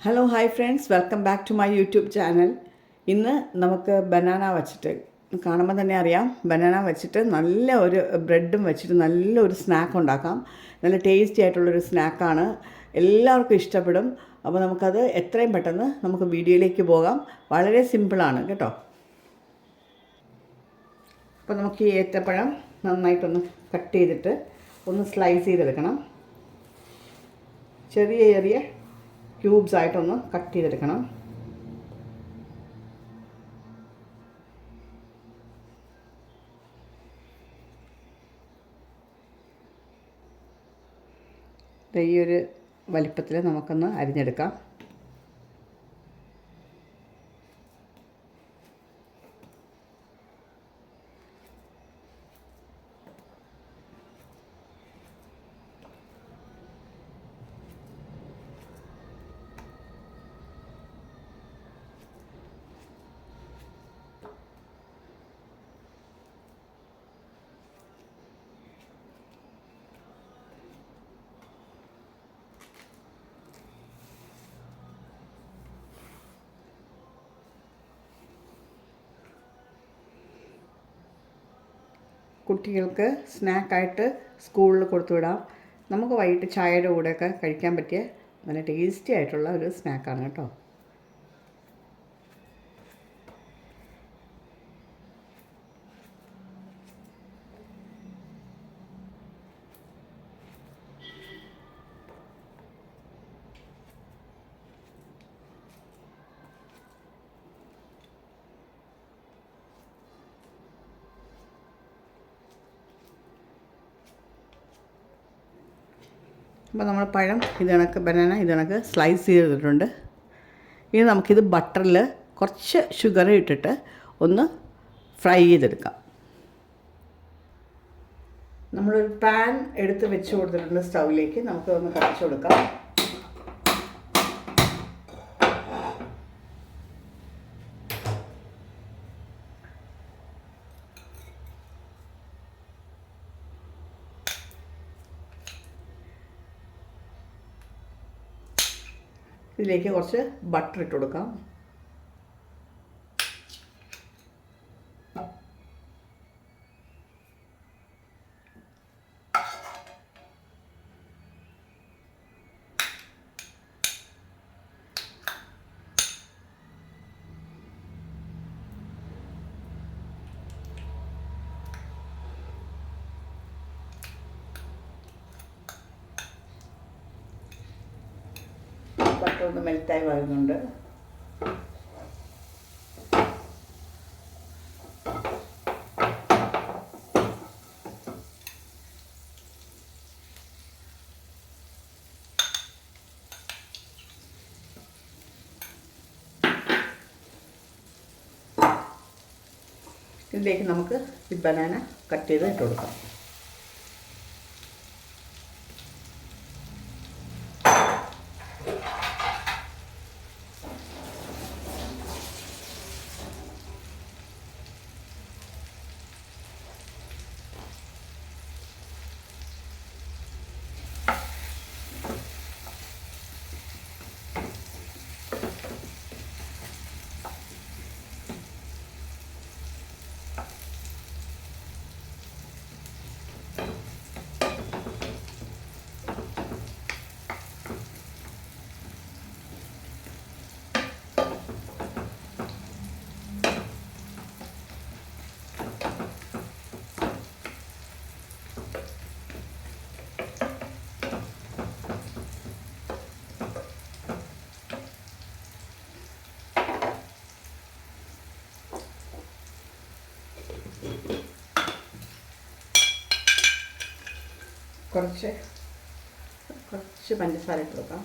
Hello hi friends, welcome back to my YouTube channel. ഇന്ന് നമുക്ക് banana വച്ചിട്ട്, കാണുമ്പോൾ തന്നെ അറിയാം, ബനാന വെച്ചിട്ട് നല്ല ഒരു ബ്രെഡും വെച്ചിട്ട് നല്ലൊരു സ്നാക്ക് ഉണ്ടാക്കാം. നല്ല ടേസ്റ്റി ആയിട്ടുള്ളൊരു സ്നാക്കാണ്, എല്ലാവർക്കും ഇഷ്ടപ്പെടും. അപ്പോൾ നമുക്കത് എത്രയും പെട്ടെന്ന് നമുക്ക് വീഡിയോയിലേക്ക് പോകാം. വളരെ സിമ്പിളാണ് കേട്ടോ. അപ്പോൾ നമുക്ക് ഈ ഏത്തപ്പഴം നന്നായിട്ടൊന്ന് കട്ട് ചെയ്തിട്ട് ഒന്ന് സ്ലൈസ് ചെയ്തെടുക്കണം. ചെറിയ ചെറിയ ക്യൂബ്സ് ആയിട്ടൊന്ന് കട്ട് ചെയ്തെടുക്കണം. ഈ ഒരു വലിപ്പത്തിൽ നമുക്കൊന്ന് അരിഞ്ഞെടുക്കാം. കുട്ടികൾക്ക് സ്നാക്കായിട്ട് സ്കൂളിൽ കൊടുത്തു വിടാം. നമുക്ക് വൈകിട്ട് ചായയുടെ കൂടെയൊക്കെ കഴിക്കാൻ പറ്റിയ നല്ല ടേസ്റ്റി ആയിട്ടുള്ള ഒരു സ്നാക്കാണ് കേട്ടോ. അപ്പോൾ നമ്മൾ പഴം ബനാന ഇത് സ്ലൈസ് ചെയ്തിട്ടുണ്ട്. ഇനി നമുക്കിത് ബട്ടറിൽ കുറച്ച് ഷുഗർ ഇട്ടിട്ട് ഒന്ന് ഫ്രൈ ചെയ്തെടുക്കാം. നമ്മളൊരു പാൻ എടുത്ത് വെച്ച് കൊടുത്തിട്ടുണ്ട് സ്റ്റൗവിലേക്ക്. നമുക്കതൊന്ന് കത്തിച്ച് കൊടുക്കാം. ഇതിലേക്ക് കുറച്ച് ബട്ടർ ഇട്ട് കൊടുക്കാം. ബട്ടർ ഒന്ന് മെൽറ്റായി വരുന്നുണ്ട്. ഇതിലേക്ക് നമുക്ക് ഈ ബനാന കട്ട് ചെയ്ത് ഇട്ട് കൊടുക്കാം. കുറച്ച് പഞ്ചസാര ഇട്ട് വെക്കാം.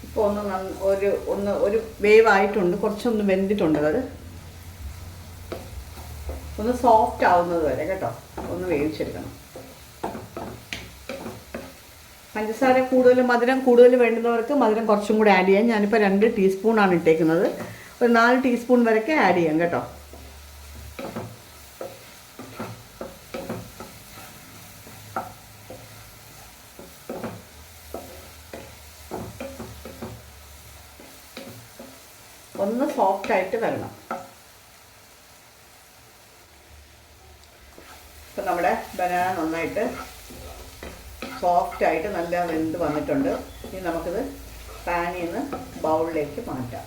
ഇപ്പോൾ ഒരു വേവായിട്ടുണ്ട്, കുറച്ചൊന്ന് വെന്തിട്ടുണ്ട്. അത് ഒന്ന് സോഫ്റ്റ് ആവുന്നത് വരെ കേട്ടോ ഒന്ന് വേവിച്ചെടുക്കണം. പഞ്ചസാര കൂടുതൽ, മധുരം കൂടുതൽ വേണ്ടുന്നവർക്ക് മധുരം കുറച്ചും കൂടി ആഡ് ചെയ്യാം. ഞാനിപ്പോൾ 2 ടീസ്പൂണാണ് ഇട്ടേക്കുന്നത്. ഒരു 4 ടീസ്പൂൺ വരെയൊക്കെ ആഡ് ചെയ്യാം കേട്ടോ. ഒന്ന് സോഫ്റ്റായിട്ട് വരണം. ഇപ്പം നമ്മുടെ ബനാന നന്നായിട്ട് സോഫ്റ്റായിട്ട് നല്ല വെന്ത് വന്നിട്ടുണ്ട്. ഇനി നമുക്കിത് പാനിൽ നിന്ന് ബൗളിലേക്ക് മാറ്റാം.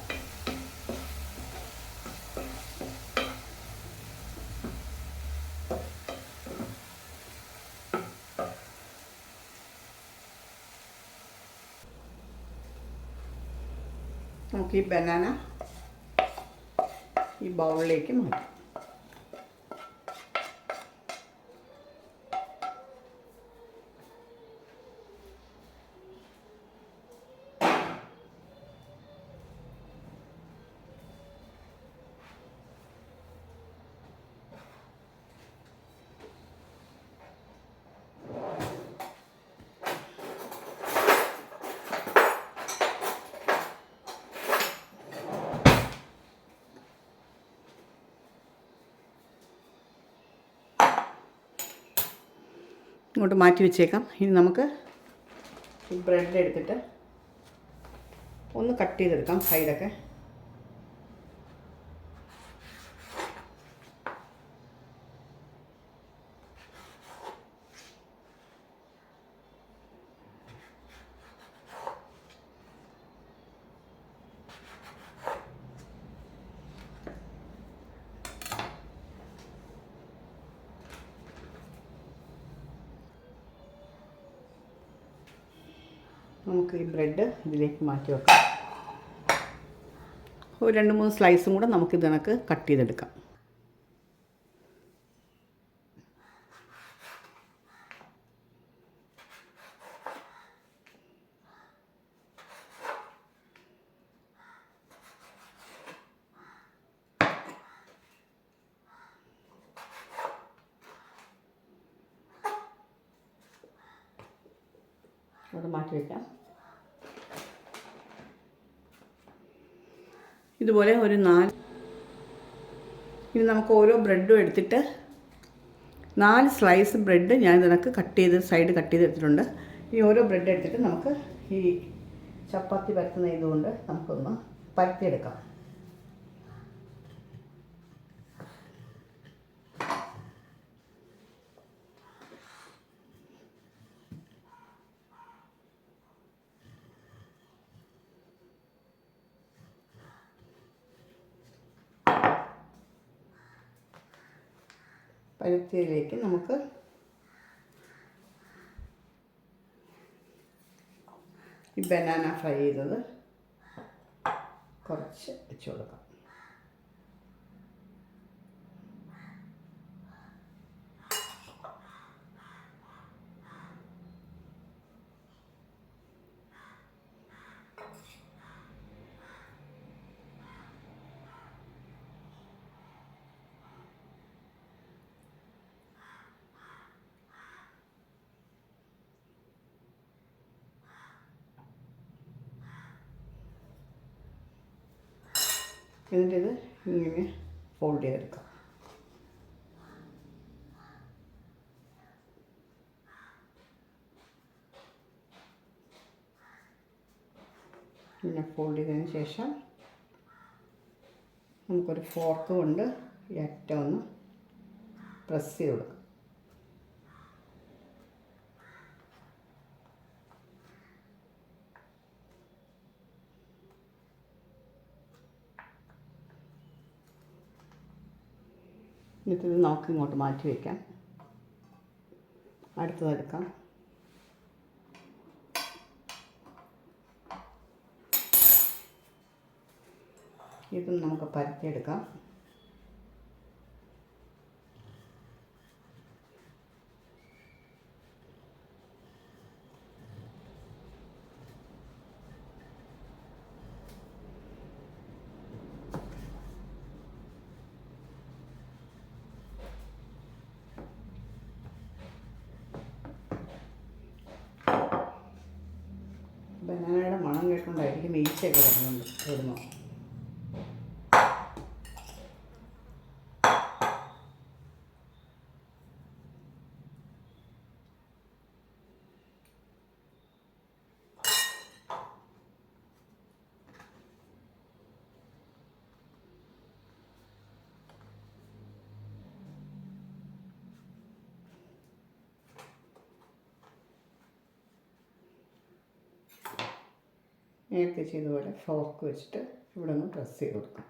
നമുക്ക് ഈ ബനാന ഈ ബൗളിലേക്ക് മാറ്റാം. ഇങ്ങോട്ട് മാറ്റി വെച്ചേക്കാം. ഇനി നമുക്ക് ഈ ബ്രെഡ് എടുത്തിട്ട് ഒന്ന് കട്ട് ചെയ്തെടുക്കാം സൈഡൊക്കെ. നമുക്ക് ഈ ബ്രെഡ് ഇതിലേക്ക് മാറ്റി വെക്കാം. ഒരു 2-3 സ്ലൈസും കൂടെ നമുക്ക് ഇതിനൊക്കെ കട്ട് ചെയ്തെടുക്കാം. അത് മാറ്റി വയ്ക്കാം. ഇതുപോലെ ഒരു 4. ഇനി നമുക്ക് ഓരോ ബ്രെഡും എടുത്തിട്ട് 4 സ്ലൈസ് ബ്രെഡ് ഞാൻ ഇതിനൊക്കെ സൈഡ് കട്ട് ചെയ്തെടുത്തിട്ടുണ്ട്. ഈ ഓരോ ബ്രെഡ് എടുത്തിട്ട് നമുക്ക് ഈ ചപ്പാത്തി പരത്തുന്ന ഇതുകൊണ്ട് നമുക്കൊന്ന് പരത്തിയെടുക്കാം. പരത്തിയതിലേക്ക് നമുക്ക് ഈ ബനാന ഫ്രൈ ചെയ്തത് കുറച്ച് വെച്ച് കൊടുക്കാം. എന്നിട്ടിത് ഇങ്ങനെ ഫോൾഡ് ചെയ്തെടുക്കാം. ഇങ്ങനെ ഫോൾഡ് ചെയ്തതിന് ശേഷം നമുക്കൊരു ഫോർക്ക് കൊണ്ട് ഈ അറ്റം ഒന്ന് പ്രസ് ചെയ്ത് കൊടുക്കാം. എന്നിട്ട് നമുക്ക് ഇങ്ങോട്ട് മാറ്റി വയ്ക്കാം. അടുത്തതെടുക്കാം. ഇതും നമുക്ക് പരത്തിയെടുക്കാം. നല്ല ഈച്ചയൊക്കെ വരുന്നു. നേരത്തെ ചെയ്തതുപോലെ ഫോർക്ക് വെച്ചിട്ട് ഇവിടെ ഒന്ന് പ്രസ് ചെയ്ത് കൊടുക്കാം.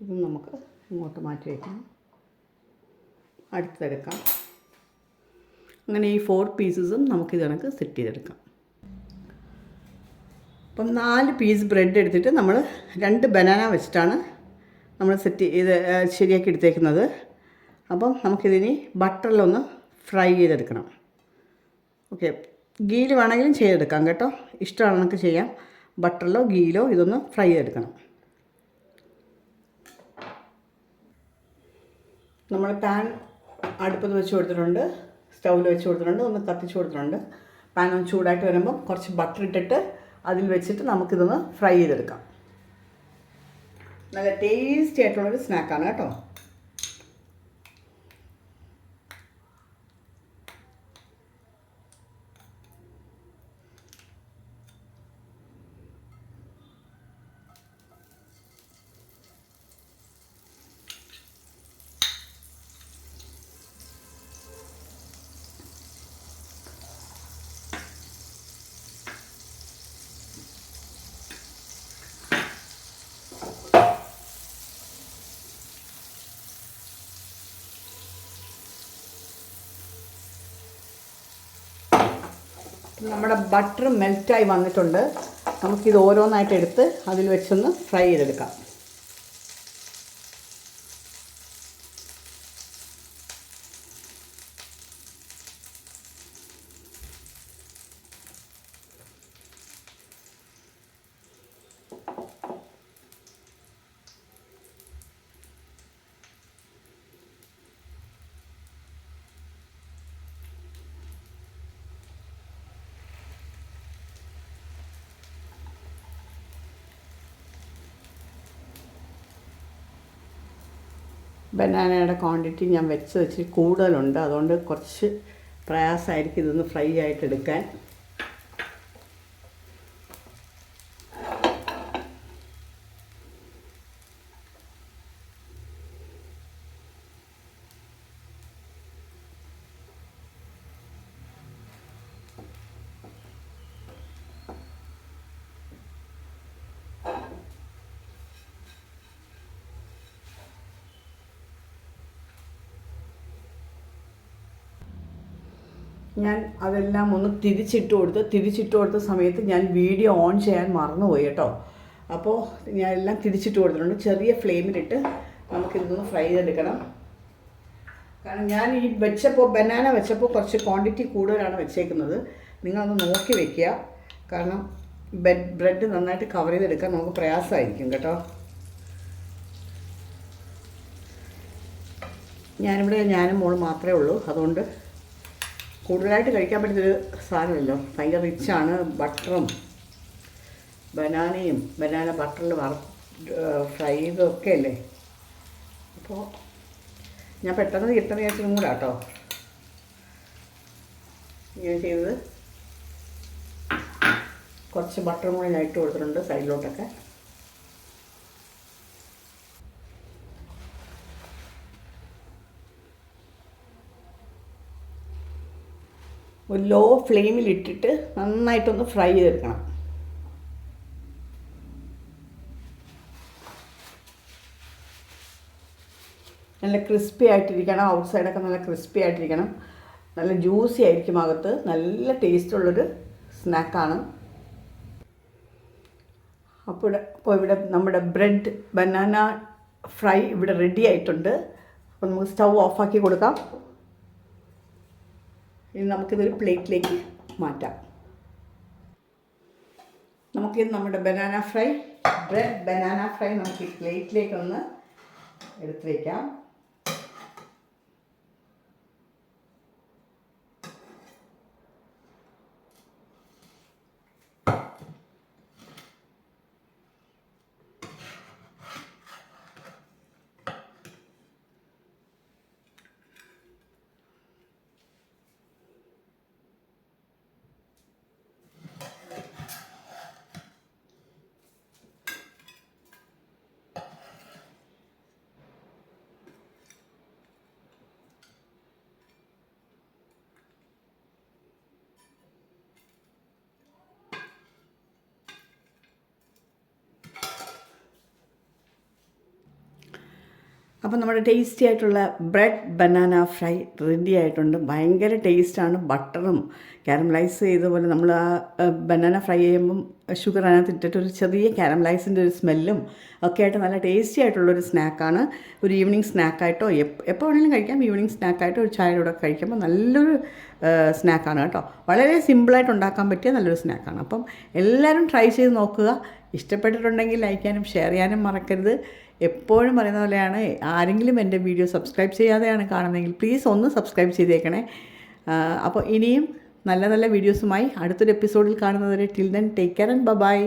ഇത് നമുക്ക് ഇങ്ങോട്ട് മാറ്റി വയ്ക്കാം. അടുത്തെടുക്കാം. അങ്ങനെ ഈ 4 പീസസും നമുക്കിത് കണക്ക് സെറ്റ് ചെയ്തെടുക്കാം. അപ്പം 4 പീസ് ബ്രെഡ് എടുത്തിട്ട് നമ്മൾ 2 ബനാന വെച്ചിട്ടാണ് നമ്മൾ സെറ്റ് ചെയ്ത് ശരിയാക്കി എടുത്തേക്കുന്നത്. അപ്പം നമുക്കിതിനി ബട്ടറിലൊന്ന് ഫ്രൈ ചെയ്തെടുക്കണം. ഓക്കെ, ഗീയിൽ വേണമെങ്കിലും ചെയ്തെടുക്കാം കേട്ടോ. ഇഷ്ടമാണ് നമുക്ക് ചെയ്യാം. ബട്ടറിലോ ഗീയിലോ ഇതൊന്ന് ഫ്രൈ ചെയ്തെടുക്കണം. നമ്മൾ പാൻ അടുപ്പത്ത് വെച്ച് കൊടുത്തിട്ടുണ്ട്, സ്റ്റൗവിൽ വെച്ച് കൊടുത്തിട്ടുണ്ട്, ഒന്ന് കത്തിച്ച് കൊടുത്തിട്ടുണ്ട്. പാൻ ഒന്ന് ചൂടായിട്ട് വരുമ്പോൾ കുറച്ച് ബട്ടർ ഇട്ടിട്ട് അതിൽ വെച്ചിട്ട് നമുക്കിതൊന്ന് ഫ്രൈ ചെയ്തെടുക്കാം. നല്ല ടേസ്റ്റി ആയിട്ടുള്ളൊരു സ്നാക്കാണ് കേട്ടോ. നമ്മുടെ ബട്ടർ മെൽറ്റായി വന്നിട്ടുണ്ട്. നമുക്കിത് ഓരോന്നായിട്ട് എടുത്ത് അതിൽ വെച്ചൊന്ന് ഫ്രൈ ചെയ്തെടുക്കാം. ബനാനയുടെ ക്വാണ്ടിറ്റി ഞാൻ വെച്ച് കൂടുതലുണ്ട്, അതുകൊണ്ട് കുറച്ച് പ്രയാസമായിരിക്കും ഇതൊന്ന് ഫ്രൈ ആയിട്ടെടുക്കാൻ. ഞാൻ അതെല്ലാം ഒന്ന് തിരിച്ചിട്ട് കൊടുത്ത സമയത്ത് ഞാൻ വീഡിയോ ഓൺ ചെയ്യാൻ മറന്നുപോയി കേട്ടോ. അപ്പോൾ ഞാൻ എല്ലാം തിരിച്ചിട്ട് കൊടുത്തിട്ടുണ്ട്. ചെറിയ ഫ്ലെയിമിലിട്ട് നമുക്കിതൊന്ന് ഫ്രൈ ചെയ്തെടുക്കണം. കാരണം ഞാൻ ഈ ബനാന വെച്ചപ്പോൾ കുറച്ച് ക്വാണ്ടിറ്റി കൂടുതലാണ് വെച്ചേക്കുന്നത്. നിങ്ങളൊന്ന് നോക്കി വെക്കുക. കാരണം ബ്രെഡ് നന്നായിട്ട് കവർ ചെയ്തെടുക്കാൻ നമുക്ക് പ്രയാസമായിരിക്കും കേട്ടോ. ഞാനും മോളും മാത്രമേ ഉള്ളൂ, അതുകൊണ്ട് കൂടുതലായിട്ട് കഴിക്കാൻ പറ്റുന്നൊരു സാധനമല്ലോ. ഭയങ്കര റിച്ചാണ്. ബട്ടറും ബനാനയും ബനാന ബട്ടറിൽ ഫ്രൈ ചെയ്തൊക്കെ അല്ലേ. അപ്പോൾ ഞാൻ പെട്ടെന്ന് കിട്ടുന്ന വിചാരിച്ചതും കൂടെ കേട്ടോ ഇങ്ങനെ ചെയ്തത്. കുറച്ച് ബട്ടറും കൂടി ഞാൻ ഇട്ട് കൊടുത്തിട്ടുണ്ട് സൈഡിലോട്ടൊക്കെ. ഒരു ലോ ഫ്ലെയിമിലിട്ടിട്ട് നന്നായിട്ടൊന്ന് ഫ്രൈ ചെയ്തെടുക്കണം. നല്ല ക്രിസ്പി ആയിട്ടിരിക്കണം. ഔട്ട് സൈഡൊക്കെ നല്ല ക്രിസ്പി ആയിട്ടിരിക്കണം. നല്ല ജ്യൂസി ആയിരിക്കും അകത്ത്. നല്ല ടേസ്റ്റുള്ളൊരു സ്നാക്കാണ്. അപ്പോൾ ഇവിടെ നമ്മുടെ ബ്രെഡ് ബനാന ഫ്രൈ ഇവിടെ റെഡി ആയിട്ടുണ്ട്. അപ്പോൾ നമുക്ക് സ്റ്റൗ ഓഫാക്കി കൊടുക്കാം. ഇനി നമുക്കിതൊരു പ്ലേറ്റിലേക്ക് മാറ്റാം. നമുക്കിത് നമ്മുടെ ബ്രെഡ് ബനാന ഫ്രൈ നമുക്ക് ഈ പ്ലേറ്റിലേക്കൊന്ന് എടുത്ത് വയ്ക്കാം. അപ്പോൾ നമ്മുടെ ടേസ്റ്റി ആയിട്ടുള്ള ബ്രെഡ് ബനാന ഫ്രൈ റെഡി ആയിട്ടുണ്ട്. ഭയങ്കര ടേസ്റ്റാണ്. ബട്ടറും കാരമലൈസ് ചെയ്തപോലെ നമ്മൾ ആ ബനാന ഫ്രൈ ചെയ്യുമ്പം ഷുഗർ അതിനകത്ത് ഇട്ടിട്ട് ഒരു ചെറിയ കാരമലൈസിൻ്റെ ഒരു സ്മെല്ലും ഒക്കെ ആയിട്ട് നല്ല ടേസ്റ്റി ആയിട്ടുള്ളൊരു സ്നാക്കാണ്. ഒരു ഈവനിങ് സ്നാക്കായിട്ടോ എപ്പോൾ വേണമെങ്കിലും കഴിക്കാം. ഈവനിങ് സ്നാക്കായിട്ടോ ഒരു ചായയുടെ കൂടെ കഴിക്കുമ്പോൾ നല്ലൊരു സ്നാക്കാണ് കേട്ടോ. വളരെ സിമ്പിളായിട്ട് ഉണ്ടാക്കാൻ പറ്റിയ നല്ലൊരു സ്നാക്കാണ്. അപ്പം എല്ലാവരും ട്രൈ ചെയ്ത് നോക്കുക. ഇഷ്ടപ്പെട്ടിട്ടുണ്ടെങ്കിൽ ലൈക്ക് ചെയ്യാനും ഷെയർ ചെയ്യാനും മറക്കരുത്. എപ്പോഴും പറയുന്ന പോലെയാണ്, ആരെങ്കിലും എൻ്റെ വീഡിയോ സബ്സ്ക്രൈബ് ചെയ്യാതെയാണ് കാണുന്നതെങ്കിൽ പ്ലീസ് ഒന്ന് സബ്സ്ക്രൈബ് ചെയ്തേക്കണേ. അപ്പോൾ ഇനിയും നല്ല നല്ല വീഡിയോസുമായി അടുത്തൊരു എപ്പിസോഡിൽ കാണുന്നതുവരെ till then take care and by.